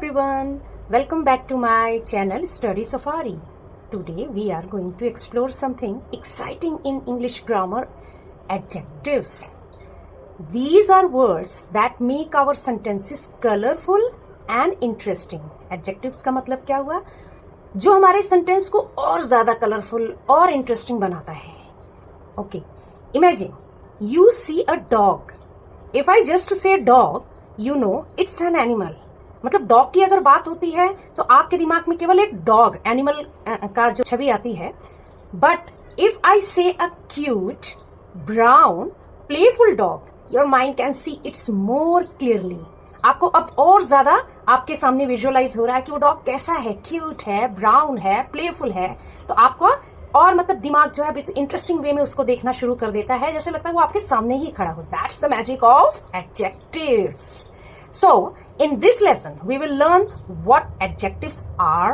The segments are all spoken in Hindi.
everyone, welcome back to my channel Study Safari. Today we are going to explore something exciting in English grammar, adjectives. These are words that make our sentences colorful and interesting. Adjectives का मतलब क्या हुआ? जो हमारे सेंटेंस को और ज़्यादा कलरफुल और इंटरेस्टिंग बनाता है. Okay, imagine you see a dog. If I just say dog, you know it's an animal. मतलब डॉग की अगर बात होती है तो आपके दिमाग में केवल एक डॉग एनिमल का जो छवि आती है. बट इफ आई से a cute brown playful dog, your mind can see it's more clearly. आपको अब और ज्यादा आपके सामने विजुअलाइज हो रहा है कि वो डॉग कैसा है, क्यूट है, ब्राउन है, प्लेफुल है. तो आपको और मतलब दिमाग जो है इंटरेस्टिंग वे में उसको देखना शुरू कर देता है, जैसे लगता है वो आपके सामने ही खड़ा हो. That's the magic of adjectives. So, in this lesson, we will learn what adjectives are,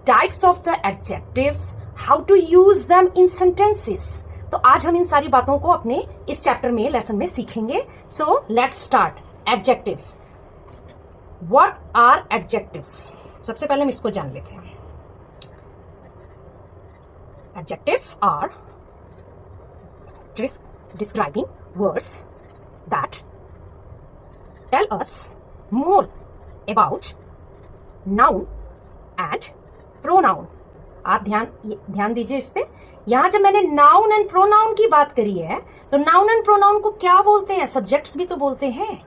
types of the adjectives, how to use them in sentences. तो आज हम इन सारी बातों को अपने इस चैप्टर में, लेसन में सीखेंगे. So, let's start. Adjectives. What are adjectives? सबसे पहले हम इसको जान लेते हैं. Adjectives are describing words that tell us more about noun and pronoun. आप ध्यान दीजिए इस पे. यहां जब मैंने नाउन एंड प्रोनाउन की बात करी है तो नाउन एंड प्रोनाउन को क्या बोलते हैं? सब्जेक्ट्स भी तो बोलते हैं.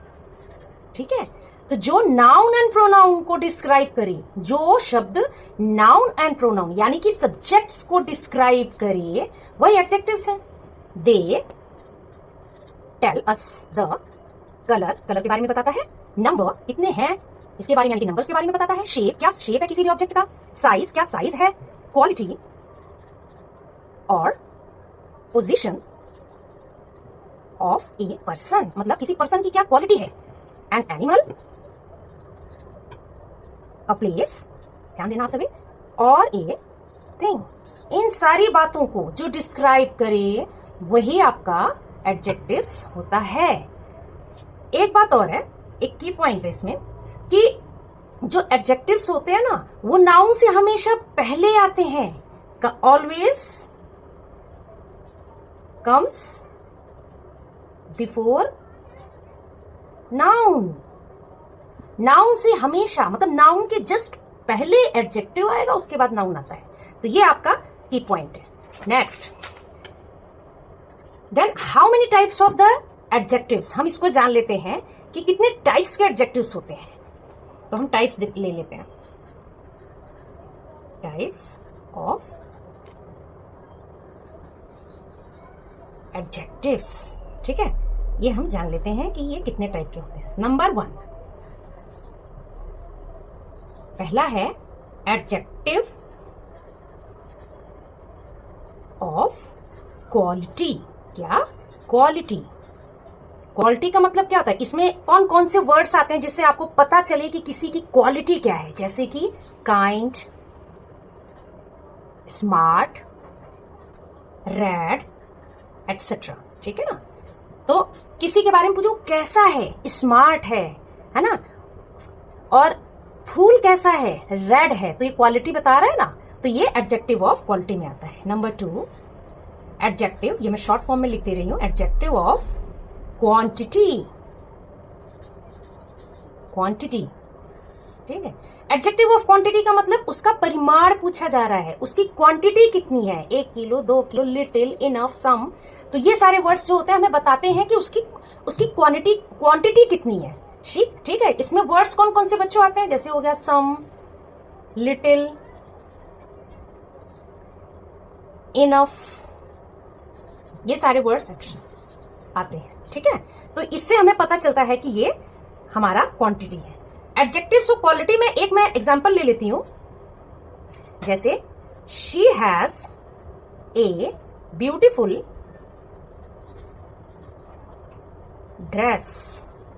ठीक है, तो जो नाउन एंड प्रोनाउन को डिस्क्राइब करे, जो शब्द नाउन एंड प्रोनाउन यानी कि सब्जेक्ट्स को डिस्क्राइब करे, वही एडजेक्टिव्स हैं. They tell us the colour के बारे में बताता है. नंबर कितने हैं इसके बारे में, यानी कि नंबर्स के बारे में बताता है. शेप, क्या शेप है किसी भी ऑब्जेक्ट का. साइज, क्या साइज है. क्वालिटी और पोजीशन ऑफ ए पर्सन, मतलब किसी पर्सन की क्या क्वालिटी है. एन एनिमल, अ प्लेस, ध्यान देना आप सभी, और ए थिंग. इन सारी बातों को जो डिस्क्राइब करे वही आपका एडजेक्टिव्स होता है. एक बात और है, एक की पॉइंट है इसमें कि जो एडजेक्टिव्स होते हैं ना, वो नाउन से हमेशा पहले आते हैं. Always comes before noun. Noun से हमेशा, मतलब नाउन के जस्ट पहले एडजेक्टिव आएगा, उसके बाद नाउन आता है. तो ये आपका की पॉइंट है. Next, then how many types of the adjectives. हम इसको जान लेते हैं कि कितने टाइप्स के एडजेक्टिव्स होते हैं. तो हम टाइप्स ले लेते हैं. Types of adjectives. ठीक है, ये हम जान लेते हैं कि ये कितने टाइप के होते हैं. नंबर 1, पहला है एडजेक्टिव ऑफ क्वालिटी. क्या? क्वालिटी. क्वालिटी का मतलब क्या होता है? इसमें कौन कौन से वर्ड्स आते हैं जिससे आपको पता चले कि किसी की क्वालिटी क्या है. जैसे कि काइंड, स्मार्ट, रेड, एटसेट्रा. ठीक है ना. तो किसी के बारे में पूछो कैसा है, स्मार्ट है ना, और फूल कैसा है, रेड है, तो ये क्वालिटी बता रहा है ना. तो ये एडजेक्टिव ऑफ क्वालिटी में आता है. नंबर 2, एडजेक्टिव, ये मैं शॉर्ट फॉर्म में लिख दे रही हूं, एडजेक्टिव ऑफ क्वांटिटी. क्वांटिटी, ठीक है. एडजेक्टिव ऑफ क्वांटिटी का मतलब उसका परिमाण पूछा जा रहा है, उसकी क्वांटिटी कितनी है. 1 किलो, 2 किलो, लिटिल, इनफ, सम. तो ये सारे वर्ड्स जो होते हैं हमें बताते हैं कि उसकी क्वांटिटी कितनी है. ठीक है. इसमें वर्ड्स कौन कौन से बच्चों आते हैं? जैसे हो गया सम, लिटिल, इनफ, ये सारे वर्ड्स आते हैं. ठीक है, तो इससे हमें पता चलता है कि ये हमारा क्वांटिटी है. एडजेक्टिव्स ऑफ क्वालिटी में एक मैं एग्जांपल ले लेती हूं. जैसे she has a beautiful dress.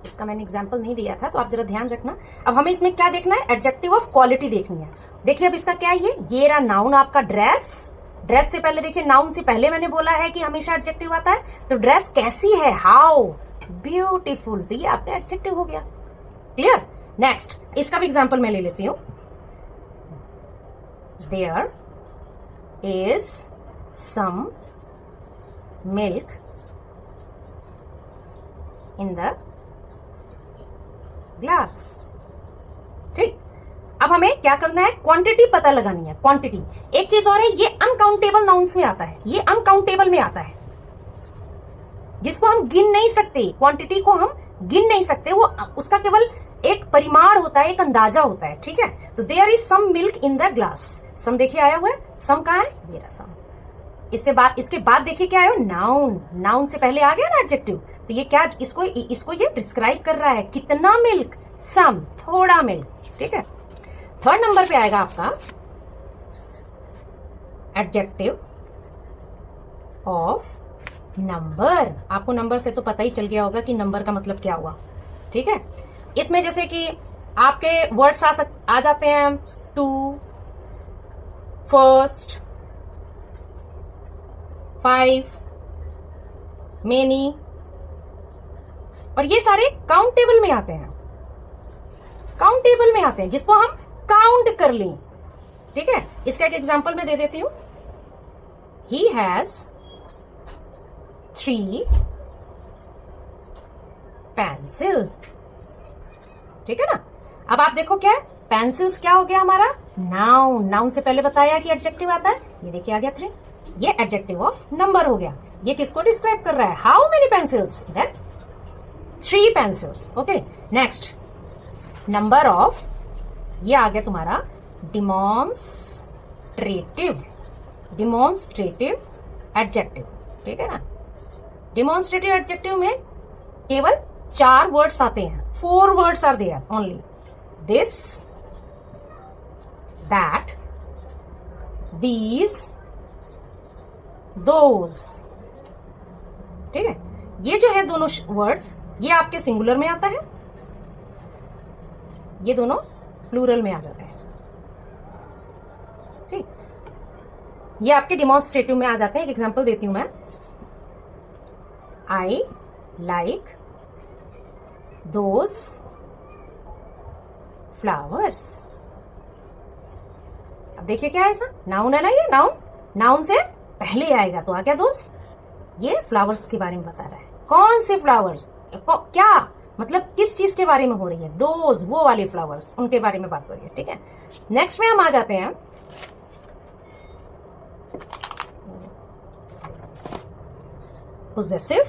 इसका मैंने एग्जांपल नहीं दिया था, तो आप जरा ध्यान रखना. अब हमें इसमें क्या देखना है? एडजेक्टिव ऑफ क्वालिटी देखनी है. देखिए अब इसका क्या है, ये रहा नाउन आपका ड्रेस. ड्रेस से पहले देखिए, नाउन से पहले मैंने बोला है कि हमेशा एडजेक्टिव आता है. तो ड्रेस कैसी है, हाउ ब्यूटीफुल, तो ये आपका एडजेक्टिव हो गया. क्लियर. नेक्स्ट इसका भी एग्जाम्पल मैं ले लेती हूं. There is some milk in the glass. ठीक, अब हमें क्या करना है, क्वांटिटी पता लगानी है. क्वांटिटी एक चीज और है, ये अनकाउंटेबल नाउन्स में आता है, ये अनकाउंटेबल में आता है, जिसको हम गिन नहीं सकते. क्वांटिटी को हम गिन नहीं सकते, वो उसका केवल एक परिमाण होता है, एक अंदाजा होता है. ठीक है, तो there is some milk in the glass. Some देखिए आया हुआ है, सम कहाँ है, ये रहा सम. इसके बाद देखिए क्या है, नाउन. नाउन से पहले आ गया ना एडजेक्टिव, तो ये क्या, इसको ये डिस्क्राइब कर रहा है, कितना मिल्क, सम, थोड़ा मिल्क. ठीक है, थर्ड नंबर पे आएगा आपका एडजेक्टिव ऑफ नंबर. आपको नंबर से तो पता ही चल गया होगा कि नंबर का मतलब क्या हुआ. ठीक है, इसमें जैसे कि आपके वर्ड्स आ जाते हैं, टू, फर्स्ट, 5, मेनी, और ये सारे काउंटेबल में आते हैं, काउंटेबल में आते हैं, जिसको हम काउंट कर लें. ठीक है, इसका एक एग्जांपल मैं दे देती हूं. He has 3 pencil. ठीक है ना. अब आप देखो क्या है, पेंसिल्स क्या हो गया हमारा, नाउन. नाउन से पहले बताया कि एडजेक्टिव आता है, ये देखिए आ गया 3, ये एडजेक्टिव ऑफ नंबर हो गया. ये किसको डिस्क्राइब कर रहा है, how many pencils, then 3 pencils. Okay, next number of, ये आ गया तुम्हारा डिमॉन्स्ट्रेटिव. Demonstrative adjective. ठीक है ना, डिमॉन्स्ट्रेटिव एडजेक्टिव में केवल 4 वर्ड्स आते हैं, 4 words are there only. This, that, these, those. ठीक है, ये जो है दोनों वर्ड्स, ये आपके सिंगुलर में आता है, ये दोनों प्लूरल में आ जाते हैं. ठीक, ये आपके डिमॉन्स्ट्रेटिव में आ जाते हैं. एक एग्जांपल देती हूं मैं. I like those flowers. अब देखिए क्या है, ऐसा नाउन है ना, ये नाउन. नाउन से पहले आएगा तो आ गया दोस्त. ये फ्लावर्स के बारे में बता रहा है. कौन से फ्लावर्स, क्या मतलब किस चीज के बारे में हो रही है, दोज, वो वाले फ्लावर्स, उनके बारे में बात हो रही है. ठीक है, नेक्स्ट में हम आ जाते हैं possessive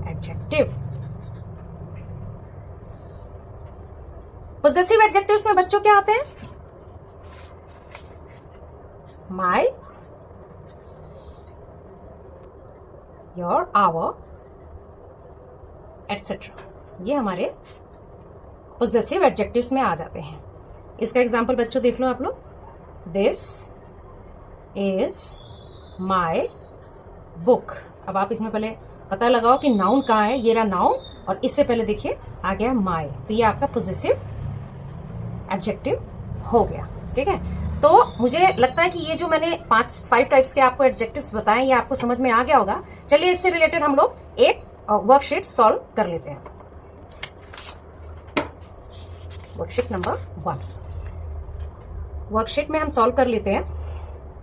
adjectives. possessive adjectives में बच्चों क्या आते हैं, my, your, our, etc. ये हमारे possessive adjectives में आ जाते हैं. इसका एग्जाम्पल बच्चों देख लो आप लोग. This is my book. अब आप इसमें पहले पता लगाओ कि नाउन कहाँ है, ये रहा नाउन, और इससे पहले देखिए आ गया माई, तो ये आपका पोजेसिव एडजेक्टिव हो गया. ठीक है, तो मुझे लगता है कि ये जो मैंने 5 टाइप्स के आपको एडजेक्टिव्स बताए, ये आपको समझ में आ गया होगा. चलिए इससे रिलेटेड हम लोग एक वर्कशीट सॉल्व कर लेते हैं. Worksheet number 1. वर्कशीट में हम सॉल्व कर लेते हैं.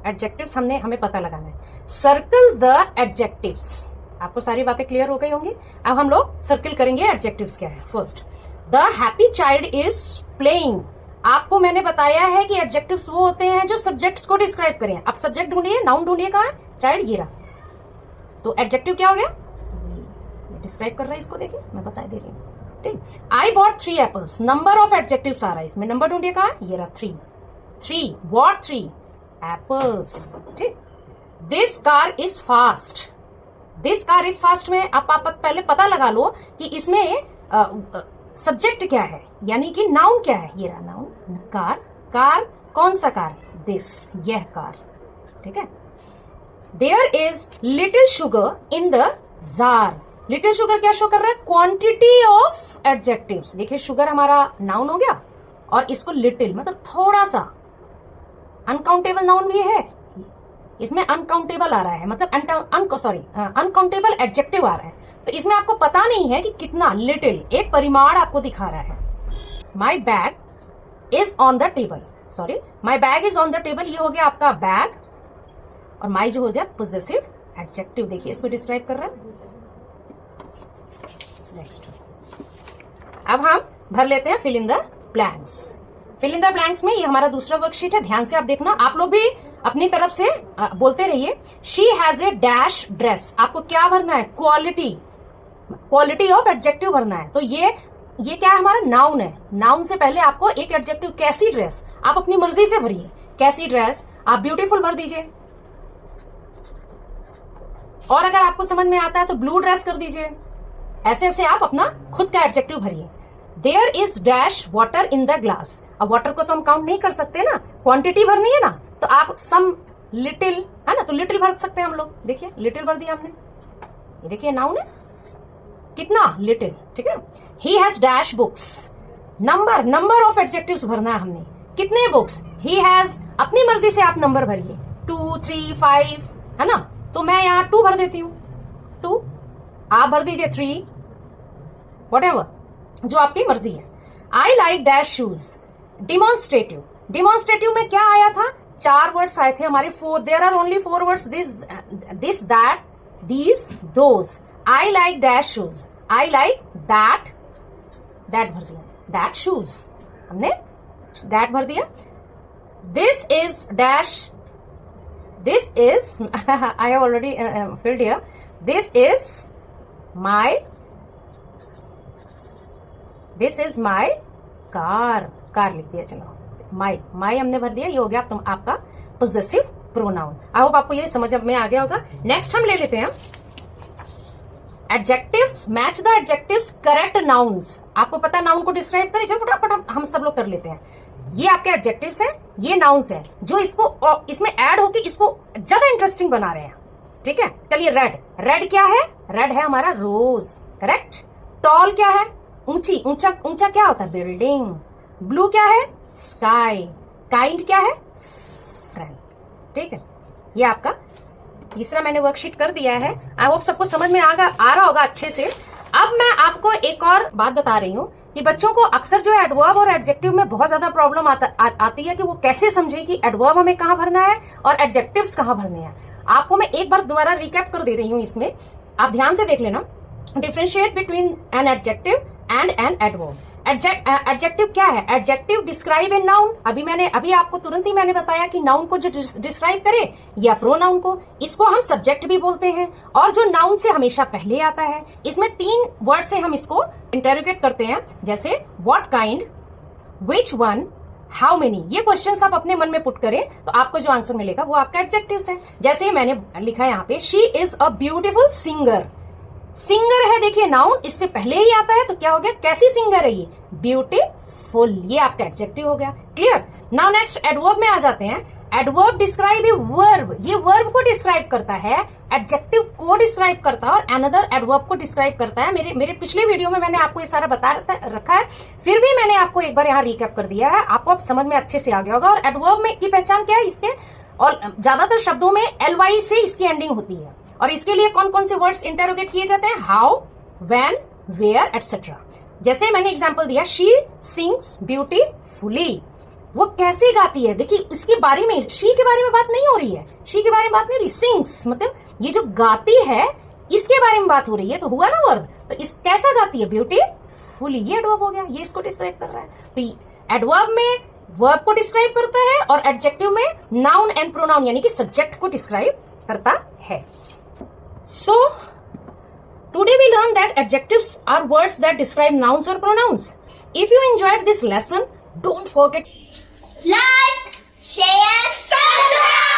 एडजेक्टिव्स हमें पता लगाना है. Circle the adjectives. आपको सारी बातें क्लियर हो गई होंगी. अब हम लोग सर्कल करेंगे एडजेक्टिव्स क्या है. First, the happy child is playing. आपको मैंने बताया है कि एडजेक्टिव्स वो होते हैं जो सब्जेक्ट्स को डिस्क्राइब करें. अब सब्जेक्ट ढूंढिए, नाउन ढूंढिए, कहाँ है, चाइल्ड, ये रहा. तो एडजेक्टिव क्या हो गया, डिस्क्राइब कर रहा है इसको. देखिए मैं बता दे रही हूँ. ठीक, I bought 3 apples. Number of adjectives आ रहा है इसमें. नंबर ढूंढिए कहाँ है, ये रहा 3. Bought 3 apples. ठीक, this car is fast. This car is fast में आप पहले पता लगा लो कि इसमें सब्जेक्ट क्या है, यानी कि नाउन क्या है. ये रहा नाउन, कार. कार कौन सा कार, दिस, यह कार. ठीक है, there is little sugar in the jar. Little sugar क्या शो कर रहा है, क्वांटिटी ऑफ एडजेक्टिव्स. देखिए शुगर हमारा नाउन हो गया, और इसको लिटिल मतलब थोड़ा सा, अनकाउंटेबल नाउन भी है, इसमें अनकाउंटेबल आ रहा है, मतलब अनकाउंटेबल एडजेक्टिव आ रहा है। तो इसमें आपको पता नहीं है कि कितना, लिटिल, एक परिमाण आपको दिखा रहा है। My bag is on the table, sorry my bag is on the table, ये हो गया आपका बैग, और माई जो हो गया पोजेसिव एडजेक्टिव। देखिए इसमें डिस्क्राइब कर रहा है। नेक्स्ट, अब हम भर लेते हैं fill in the blanks. Fill in the blanks में ये हमारा दूसरा वर्कशीट है, ध्यान से आप देखना। आप लोग भी अपनी तरफ से बोलते रहिए। She has a dash dress, आपको क्या भरना है? क्वालिटी ऑफ एडजेक्टिव भरना है। तो ये क्या है? हमारा नाउन है। नाउन से पहले आपको एक एडजेक्टिव, कैसी ड्रेस, आप अपनी मर्जी से भरिए। कैसी ड्रेस, आप ब्यूटीफुल भर दीजिए, और अगर आपको समझ में आता है तो ब्लू ड्रेस कर दीजिए। ऐसे ऐसे आप अपना खुद का एडजेक्टिव भरिए। There is dash water in the glass, अब वाटर को तो हम काउंट नहीं कर सकते ना, क्वांटिटी भरनी है ना, तो आप सम लिटिल, है ना, तो लिटिल भर सकते हैं हम लोग। देखिए लिटिल भर दिया हमने, ये देखिए नाउन है, कितना लिटिल, ठीक है। He has dash books, number of adjectives भरना है हमने, कितने बुक्स। ही हैज, अपनी मर्जी से आप नंबर भरिए, 2, 3, 5, है ना, तो मैं यहाँ 2 भर देती हूँ, 2, आप भर दीजिए 3, व्हाटएवर, जो आपकी मर्जी है। आई लाइक डैश शूज, डिमॉन्स्ट्रेटिव में क्या आया था? 4 वर्ड्स आए थे हमारे, 4, there are only 4 words, this, that, these, those. I like dash shoes, I like that भर दिया, दैट शूज, हमने दैट भर दिया। This is dash, this is I have already filled here, this is my car लिख दिया। चलो माई हमने भर दिया, ये हो गया आपका पोजेसिव प्रोनाउन। आई होप आपको ये समझ में आ गया होगा। नेक्स्ट हम ले लेते हैं adjectives, match the adjectives correct nouns. आपको पता नाउन को डिस्क्राइब करें, चलो फटाफट हम सब लोग कर लेते हैं। ये आपके एडजेक्टिव्स हैं, ये नाउन्स हैं, जो इसमें ऐड होके इसको ज्यादा इंटरेस्टिंग बना रहे हैं, ठीक है। चलिए रेड क्या है? रेड है हमारा रोज, करेक्ट। टॉल क्या है? ऊंचा क्या होता है? बिल्डिंग। ब्लू क्या है? स्काई। काइंड क्या है? फ्रेंड, ठीक है। ये आपका तीसरा मैंने वर्कशीट कर दिया है। आई होप सबको समझ में आ रहा होगा अच्छे से। अब मैं आपको एक और बात बता रही हूँ कि बच्चों को अक्सर जो है एडवर्ब और एडजेक्टिव में बहुत ज्यादा प्रॉब्लम आती है कि वो कैसे समझे कि एडवर्ब हमें कहाँ भरना है और एडजेक्टिव्स कहाँ भरने हैं। आपको मैं एक बार दोबारा रिकैप कर दे रही हूँ, इसमें आप ध्यान से देख लेना। Differentiate between an adjective and an adverb. Adjective क्या है? Adjective describe a noun. अभी आपको तुरंत ही मैंने बताया कि नाउन को जो डिस्क्राइब करे या प्रोनाउन को, इसको हम सब्जेक्ट भी बोलते हैं, और जो नाउन से हमेशा पहले आता है। इसमें 3 वर्ड से हम इसको इंटेरोगेट करते हैं, जैसे what kind, which one, how many. ये क्वेश्चंस आप अपने मन में पुट करें तो आपको जो आंसर मिलेगा वो आपका एडजेक्टिव्स है। जैसे मैंने लिखा है यहाँ पे, she is a beautiful singer. Singer है, देखिए नाउन इससे पहले ही आता है, तो क्या हो गया? कैसी सिंगर है ये? ब्यूटीफुल, ये आपका एडजेक्टिव हो गया। क्लियर। नाउ नेक्स्ट एडवर्ब में आ जाते हैं। एडवर्ब डिस्क्राइब ए वर्ब, ये वर्ब को डिस्क्राइब करता है, एडजेक्टिव को डिस्क्राइब करता है, और अनदर एडवर्ब को डिस्क्राइब करता है। मेरे पिछले वीडियो में मैंने आपको ये सारा बता रखा है, फिर भी मैंने आपको एक बार यहाँ रिकैप कर दिया है, आपको अब समझ में अच्छे से आ गया होगा। और एडवर्ब में की पहचान क्या है इसके, और ज्यादातर शब्दों में ly से इसकी एंडिंग होती है, और इसके लिए कौन कौन से वर्ड्स इंटेरोगेट किए जाते हैं? How, when, where, etcetera. जैसे मैंने एग्जांपल दिया, शी सिंग्स ब्यूटीफुली, वो कैसे गाती है। देखिए इसके बारे में, शी के बारे में बात नहीं हो रही है, शी के बारे में बात नहीं हो रही, सिंग्स मतलब ये जो गाती है इसके बारे में बात हो रही है, तो हुआ ना वर्ब। तो इस कैसा गाती है? ब्यूटीफुली, ये एडवर्ब हो गया, ये इसको डिस्क्राइब कर रहा है। तो एडवर्ब में वर्ब को डिस्क्राइब करता है, और एडजेक्टिव में नाउन एंड प्रोनाउन यानी कि सब्जेक्ट को डिस्क्राइब करता है। So, today we learned that adjectives are words that describe nouns or pronouns. If you enjoyed this lesson, don't forget like, share, subscribe.